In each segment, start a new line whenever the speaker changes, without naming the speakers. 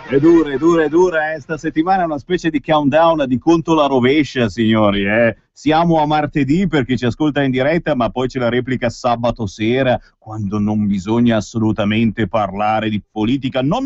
È dura, eh. Sta settimana è una specie di countdown, di conto alla rovescia, signori, eh. Siamo a martedì per chi ci ascolta in diretta, ma poi c'è la replica sabato sera, quando non bisogna assolutamente parlare di politica. No.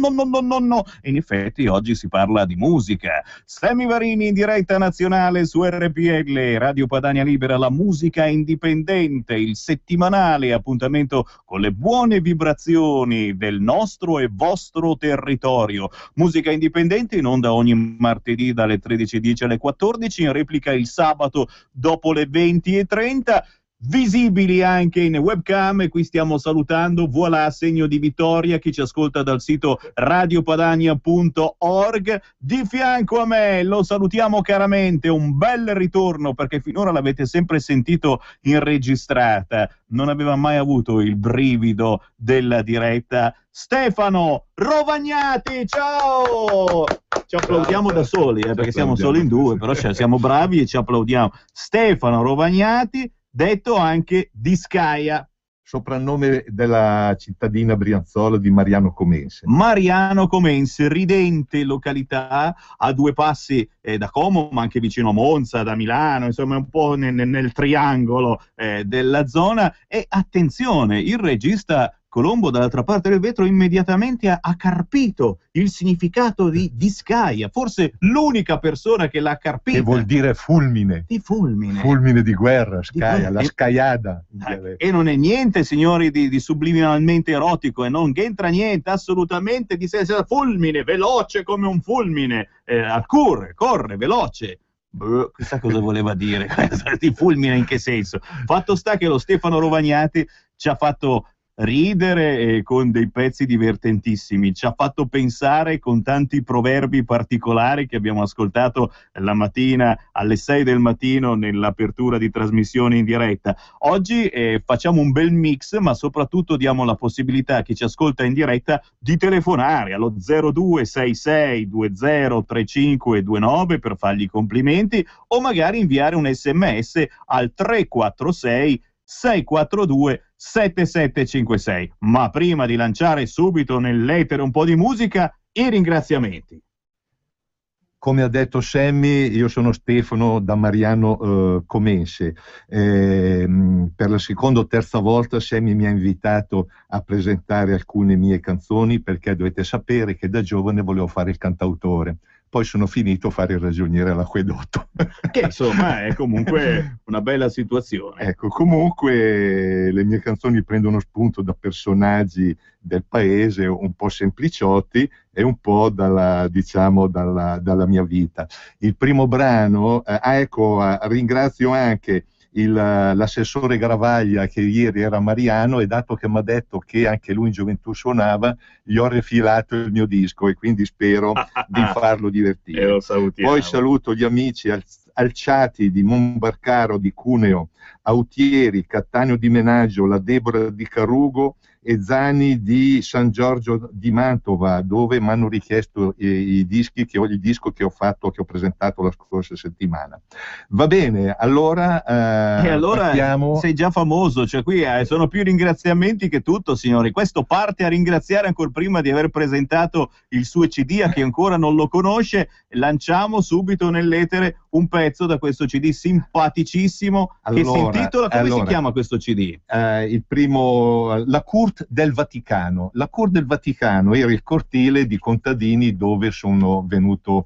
In effetti oggi si parla di musica. Sammy Varini in diretta nazionale su RPL, Radio Padania Libera, la musica indipendente, il settimanale appuntamento con le buone vibrazioni del nostro e vostro territorio. Musica indipendente in onda ogni martedì dalle 13:10 alle 14, in replica il sabato dopo le 20:30, visibili anche in webcam, e qui stiamo salutando, voilà, segno di vittoria, chi ci ascolta dal sito radiopadania.org. Di fianco a me lo salutiamo caramente, un bel ritorno, perché finora l'avete sempre sentito in registrata, non aveva mai avuto il brivido della diretta, Stefano Rovagnati. Ciao! Ci applaudiamo da soli, perché siamo solo in due, però siamo bravi e ci applaudiamo. Stefano Rovagnati, detto anche Discaia,
soprannome della cittadina brianzola di Mariano Comense.
Mariano Comense, ridente località a due passi da Como, ma anche vicino a Monza, da Milano, insomma un po' nel triangolo della zona. E attenzione, il regista Colombo dall'altra parte del vetro immediatamente ha carpito il significato di Discaia, forse l'unica persona che l'ha carpito.
Che vuol dire fulmine.
Di fulmine.
Fulmine di guerra, scaia, la scaiada.
E non è niente, signori, di subliminalmente erotico, e non entra niente, assolutamente, di fulmine, veloce come un fulmine, corre, veloce. Chissà cosa voleva dire, di fulmine in che senso. Fatto sta che lo Stefano Rovagnati ci ha fatto ridere con dei pezzi divertentissimi, ci ha fatto pensare con tanti proverbi particolari che abbiamo ascoltato la mattina alle 6 del mattino nell'apertura di trasmissione in diretta. Oggi facciamo un bel mix, ma soprattutto diamo la possibilità a chi ci ascolta in diretta di telefonare allo 0266203529 per fargli i complimenti, o magari inviare un SMS al 346 642 7756. Ma prima di lanciare subito nell'etere un po' di musica, i ringraziamenti.
Come ha detto Sammy, io sono Stefano da Mariano Comense. Per la seconda o terza volta Sammy mi ha invitato a presentare alcune mie canzoni, perché dovete sapere che da giovane volevo fare il cantautore. Poi sono finito a fare il ragioniere all'acquedotto.
Che insomma è comunque una bella situazione.
Ecco, comunque le mie canzoni prendono spunto da personaggi del paese un po' sempliciotti e un po' dalla mia vita. Il primo brano, ringrazio anche l'assessore Gravaglia, che ieri era a Mariano, e dato che mi ha detto che anche lui in gioventù suonava, gli ho refilato il mio disco, e quindi spero di farlo divertire. Poi saluto gli amici Alciati di Monbarcaro di Cuneo, Autieri, Cattaneo di Menaggio, la Debora di Carugo e Zani di San Giorgio di Mantova, dove mi hanno richiesto il disco che ho presentato la scorsa settimana. Va bene, allora partiamo.
Sei già famoso, cioè qui sono più ringraziamenti che tutto, signori. Questo parte a ringraziare ancora prima di aver presentato il suo CD a chi ancora non lo conosce. Lanciamo subito nell'etere un pezzo da questo CD simpaticissimo, che si intitola, come si chiama questo CD?
Il primo, La Cour del Vaticano. La Cour del Vaticano era il cortile di contadini dove sono venuto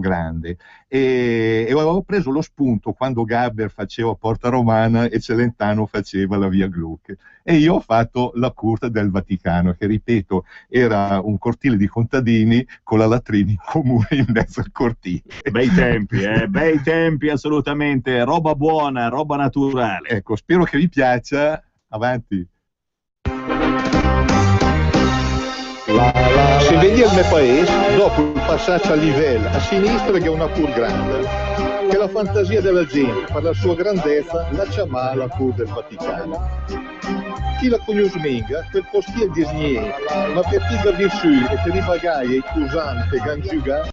grande, e avevo preso lo spunto quando Gaber faceva Porta Romana e Celentano faceva la Via Gluck, e io ho fatto la Cour del Vaticano, che ripeto era un cortile di contadini con la latrina in comune in mezzo al cortile.
Bei tempi, assolutamente, roba buona, roba naturale.
Ecco, spero che vi piaccia. Avanti.
Se vedi il mio paese, dopo il passaggio a livello a sinistra, che è una Cour grande, che la fantasia della gente per la sua grandezza la chiama la Cour del Vaticano. chi la conosce mica, quel postiere di Snie, ma per chi da vissu e per i bagagli e i cusanti che hanno giocato,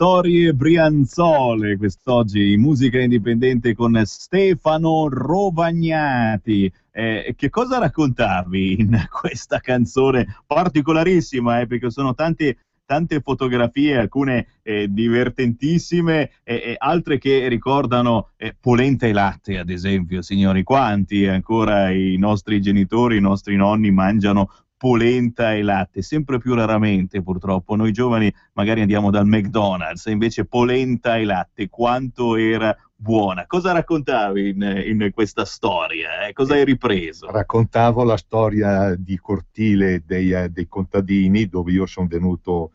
Storie Brianzole, quest'oggi in musica indipendente con Stefano Rovagnati. Che cosa raccontarvi in questa canzone particolarissima, perché sono tante fotografie, alcune divertentissime, e altre che ricordano polenta e latte, ad esempio, signori. Quanti ancora i nostri genitori, i nostri nonni mangiano polenta e latte? Sempre più raramente, purtroppo. Noi giovani magari andiamo dal McDonald's, e invece polenta e latte, quanto era buona. Cosa raccontavi in questa storia? Cosa hai ripreso?
Raccontavo la storia di cortile dei contadini, dove io sono venuto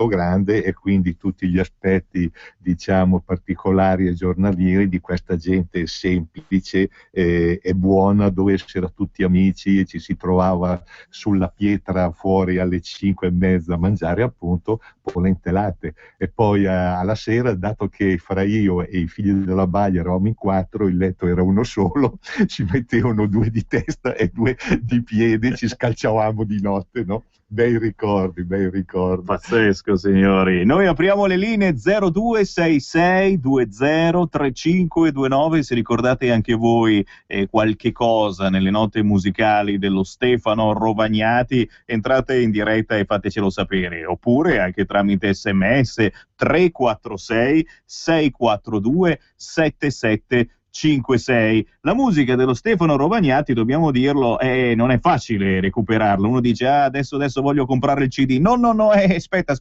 grande, e quindi tutti gli aspetti, diciamo, particolari e giornalieri di questa gente semplice e buona, dove si era tutti amici e ci si trovava sulla pietra fuori alle 5:30 a mangiare appunto polenta e latte. E poi alla sera, dato che fra io e i figli della baia, eravamo in 4, il letto era uno solo, ci mettevano 2 di testa e 2 di piede, ci scalciavamo di notte, no? Bei ricordi, bei ricordi.
Pazzesco, signori. Noi apriamo le linee 0266203529, se ricordate anche voi qualche cosa nelle note musicali dello Stefano Rovagnati, entrate in diretta e fatecelo sapere, oppure anche tramite SMS 346 642 7756. La musica dello Stefano Rovagnati, dobbiamo dirlo, non è facile recuperarla. Uno dice adesso voglio comprare il CD. No, aspetta,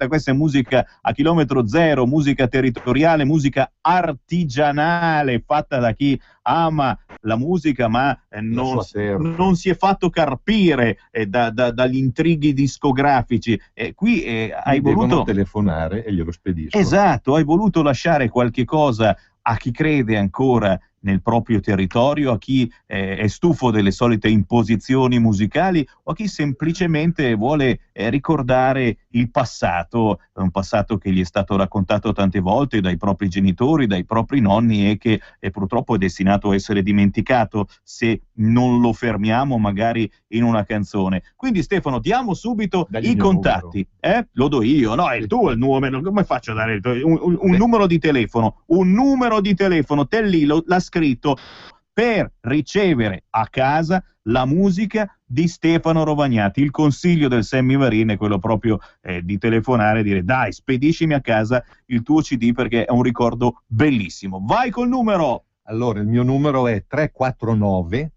questa è musica a chilometro zero, musica territoriale, musica artigianale, fatta da chi ama la musica ma non si è fatto carpire dagli intrighi discografici. Qui hai voluto
telefonare e glielo spedisco.
Esatto, hai voluto lasciare qualche cosa a chi crede ancora nel proprio territorio, a chi è stufo delle solite imposizioni musicali o a chi semplicemente vuole ricordare il passato, un passato che gli è stato raccontato tante volte dai propri genitori, dai propri nonni e che purtroppo è destinato a essere dimenticato se non lo fermiamo magari in una canzone. Quindi Stefano, diamo subito i contatti. Lo do io, no, è il tuo il numero, come faccio a dare un numero di telefono? Un numero di telefono, te lì l'ha scritto per ricevere a casa la musica di Stefano Rovagnati. Il consiglio del Sammy Varin è quello proprio di telefonare e dire dai, spediscimi a casa il tuo CD perché è un ricordo bellissimo. Vai col numero!
Allora, il mio numero è 349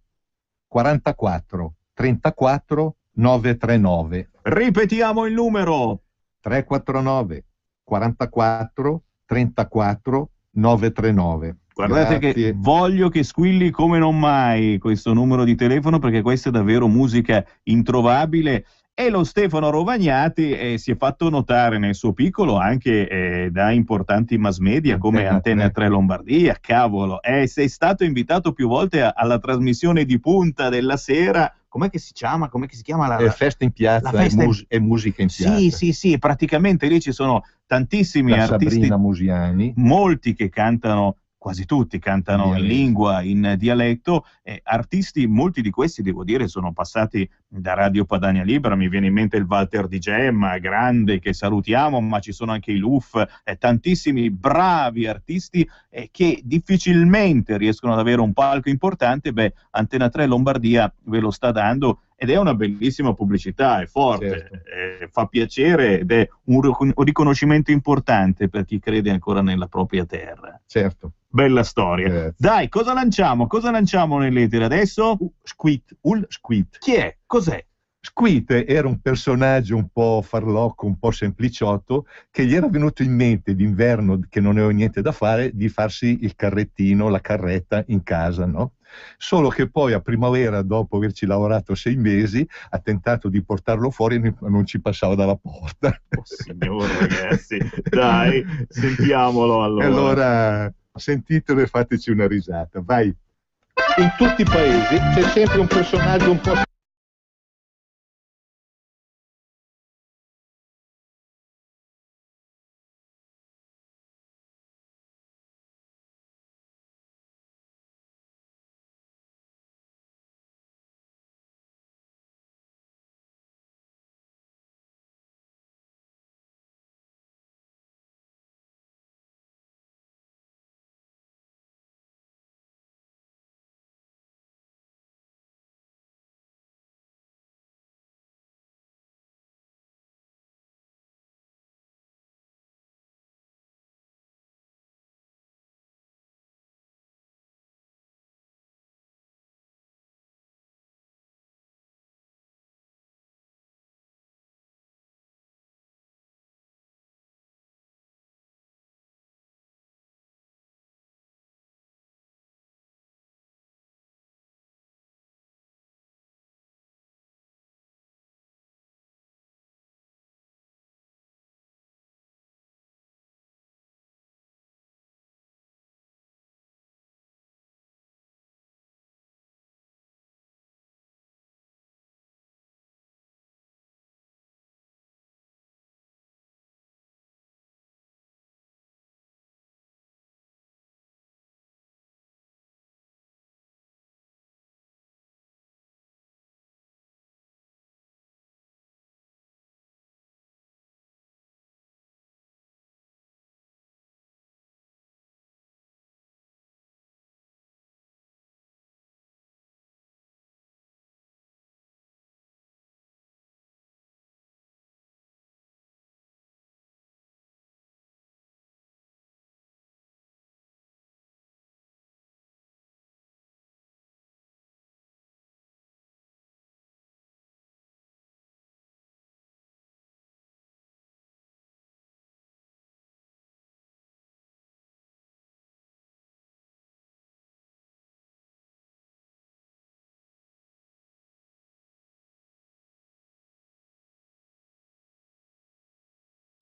44 34 939.
Ripetiamo il numero:
349 44 34 939.
Guardate che voglio che squilli come non mai questo numero di telefono, perché questa è davvero musica introvabile. E lo Stefano Rovagnati si è fatto notare nel suo piccolo anche da importanti mass media come Antena 3 Lombardia. Cavolo, sei stato invitato più volte alla trasmissione di punta della sera. Com'è che si chiama? La
festa in piazza e musica in piazza.
Sì, praticamente lì ci sono tantissimi artisti.
Sabrina Musiani.
Molti che cantano, quasi tutti cantano in lingua, in dialetto, artisti, molti di questi devo dire sono passati da Radio Padania Libera. Mi viene in mente il Walter Di Gemma, grande, che salutiamo, ma ci sono anche i Luff, tantissimi bravi artisti che difficilmente riescono ad avere un palco importante. Antena 3 Lombardia ve lo sta dando ed è una bellissima pubblicità, è forte, certo. Fa piacere ed è un riconoscimento importante per chi crede ancora nella propria terra.
Certo.
Bella storia. Certo. Dai, cosa lanciamo nell'etere adesso?
Squid.
Chi è? Cos'è?
Squid era un personaggio un po' farlocco, un po' sempliciotto, che gli era venuto in mente d'inverno, che non aveva niente da fare, di farsi il carrettino, la carretta in casa, no? Solo che poi a primavera, dopo averci lavorato 6 mesi, ha tentato di portarlo fuori e non ci passava dalla porta.
Oh signore, ragazzi, dai, sentiamolo allora.
E allora sentitelo e fateci una risata, vai.
In tutti i paesi c'è sempre un personaggio un po'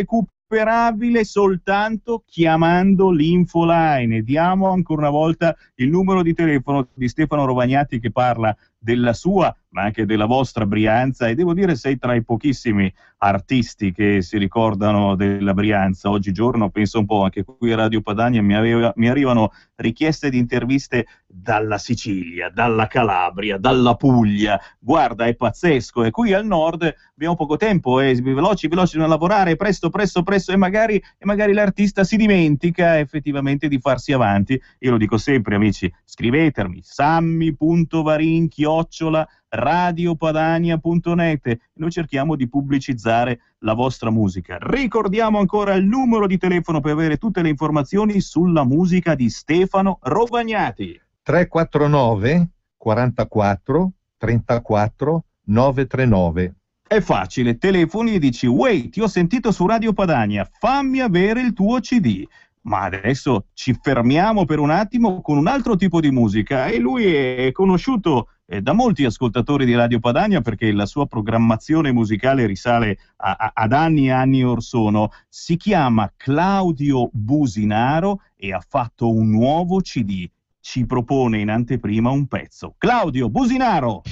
recuperabile soltanto chiamando l'Infoline. Diamo ancora una volta il numero di telefono di Stefano Rovagnati, che parla della sua ma anche della vostra Brianza, e devo dire sei tra i pochissimi artisti che si ricordano della Brianza oggigiorno. Penso un po', anche qui a Radio Padania mi arrivano richieste di interviste dalla Sicilia, dalla Calabria, dalla Puglia. Guarda, è pazzesco, e qui al nord abbiamo poco tempo, veloci da lavorare, presto, e magari l'artista si dimentica effettivamente di farsi avanti. Io lo dico sempre, amici, scrivetemi sammy.varin@radiopadania.net. Noi cerchiamo di pubblicizzare la vostra musica. Ricordiamo ancora il numero di telefono per avere tutte le informazioni sulla musica di Stefano Rovagnati.
349 44 34 939.
È facile, telefoni e dici: "Uè, ti ho sentito su Radio Padania, fammi avere il tuo CD". Ma adesso ci fermiamo per un attimo con un altro tipo di musica, e lui è conosciuto da molti ascoltatori di Radio Padania perché la sua programmazione musicale risale ad anni e anni or sono. Si chiama Claudio Businaro e ha fatto un nuovo CD. Ci propone in anteprima un pezzo. Claudio Businaro!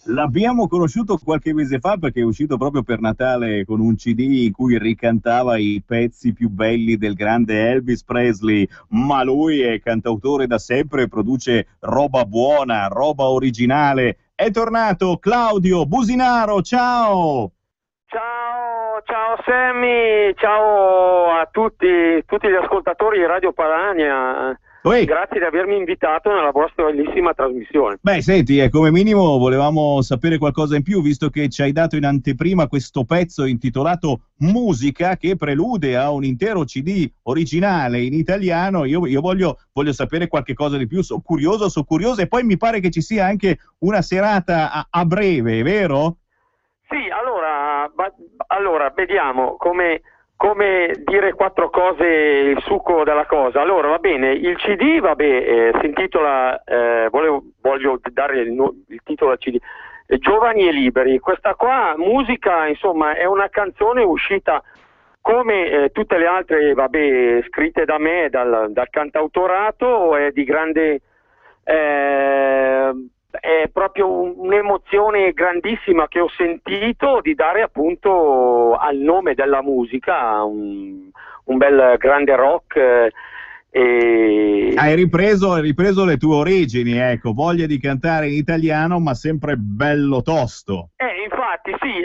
L'abbiamo conosciuto qualche mese fa perché è uscito proprio per Natale con un CD in cui ricantava i pezzi più belli del grande Elvis Presley, ma lui è cantautore da sempre e produce roba buona, roba originale. È tornato Claudio Businaro, ciao!
Ciao Sammy, ciao a tutti gli ascoltatori di Radio Padania. Grazie di avermi invitato nella vostra bellissima trasmissione.
Beh, senti, come minimo volevamo sapere qualcosa in più, visto che ci hai dato in anteprima questo pezzo intitolato Musica, che prelude a un intero CD originale in italiano. Io voglio sapere qualche cosa di più, sono curioso, e poi mi pare che ci sia anche una serata a breve, vero?
Sì, allora vediamo come dire quattro cose, il succo della cosa. Allora, va bene, il CD, si intitola, voglio dare il titolo al CD, Giovani e Liberi. Questa qua, musica, insomma, è una canzone uscita come tutte le altre, scritte da me, dal cantautorato, è di grande... è proprio un'emozione grandissima che ho sentito di dare appunto al nome della musica un bel grande rock.
Hai ripreso le tue origini, ecco, voglia di cantare in italiano ma sempre bello tosto.
Infatti sì,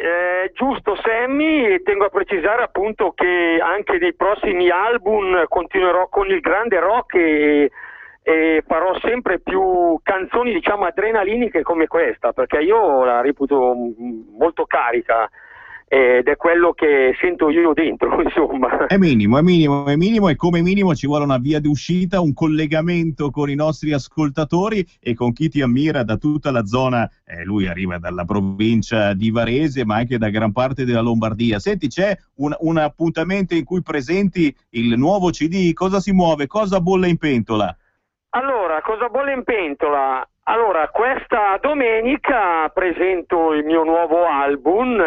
giusto Sammy, tengo a precisare appunto che anche nei prossimi album continuerò con il grande rock e farò sempre più canzoni, diciamo, adrenaliniche come questa, perché io la reputo molto carica ed è quello che sento io dentro, insomma.
È minimo, e come minimo ci vuole una via d'uscita, un collegamento con i nostri ascoltatori e con chi ti ammira da tutta la zona. Lui arriva dalla provincia di Varese, ma anche da gran parte della Lombardia. Senti, c'è un appuntamento in cui presenti il nuovo CD, cosa si muove, cosa bolle in pentola?
Allora, cosa bolle in pentola? Allora, questa domenica presento il mio nuovo album,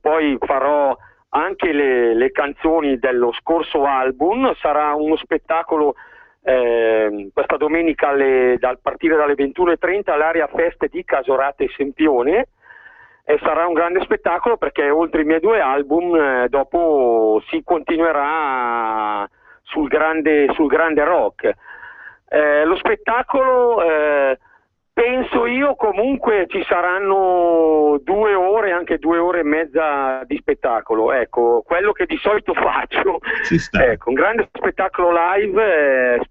poi farò anche le canzoni dello scorso album, sarà uno spettacolo questa domenica a partire dalle 21:30 all'area feste di Casorate Sempione, e sarà un grande spettacolo perché oltre i miei due album dopo si continuerà sul grande rock. Lo spettacolo, penso io, comunque ci saranno 2 ore, anche 2 ore e mezza di spettacolo, ecco, quello che di solito faccio.
Ci sta.
Ecco, un grande spettacolo live,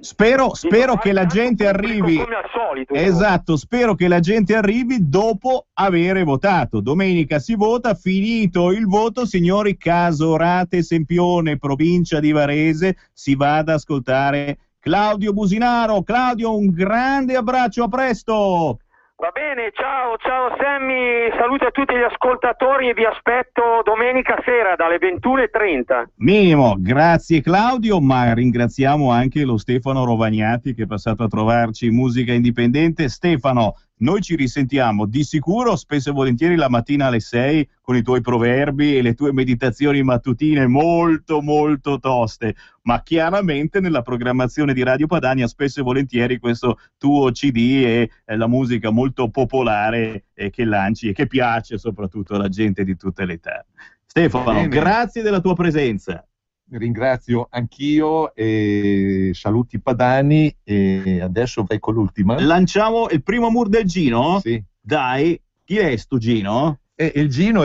Spero che la gente arrivi,
come al solito.
esatto, spero che la gente arrivi dopo avere votato. Domenica si vota, finito il voto, signori, Casorate Sempione, provincia di Varese, si va ad ascoltare Claudio Businaro. Claudio, un grande abbraccio, a presto!
Va bene, ciao Sammy, saluto a tutti gli ascoltatori e vi aspetto domenica sera dalle 21:30.
Minimo, grazie Claudio, ma ringraziamo anche lo Stefano Rovagnati che è passato a trovarci in musica indipendente. Stefano, noi ci risentiamo di sicuro spesso e volentieri la mattina alle 6 con i tuoi proverbi e le tue meditazioni mattutine molto molto toste, ma chiaramente nella programmazione di Radio Padania spesso e volentieri questo tuo CD e la musica molto popolare che lanci e che piace soprattutto alla gente di tutte le età. Stefano,
Bene.
Grazie della tua presenza.
Ringrazio anch'io e saluti padani, e adesso vai con l'ultima.
Lanciamo il primo mur del Gino?
Sì.
Dai, chi è sto Gino?
E il Gino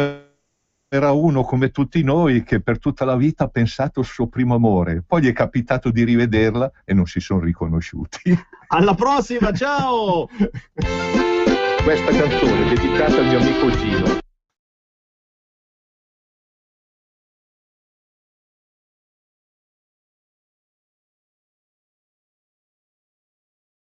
era uno come tutti noi che per tutta la vita ha pensato al suo primo amore, poi gli è capitato di rivederla e non si sono riconosciuti.
Alla prossima, ciao!
Questa canzone è dedicata al mio amico Gino.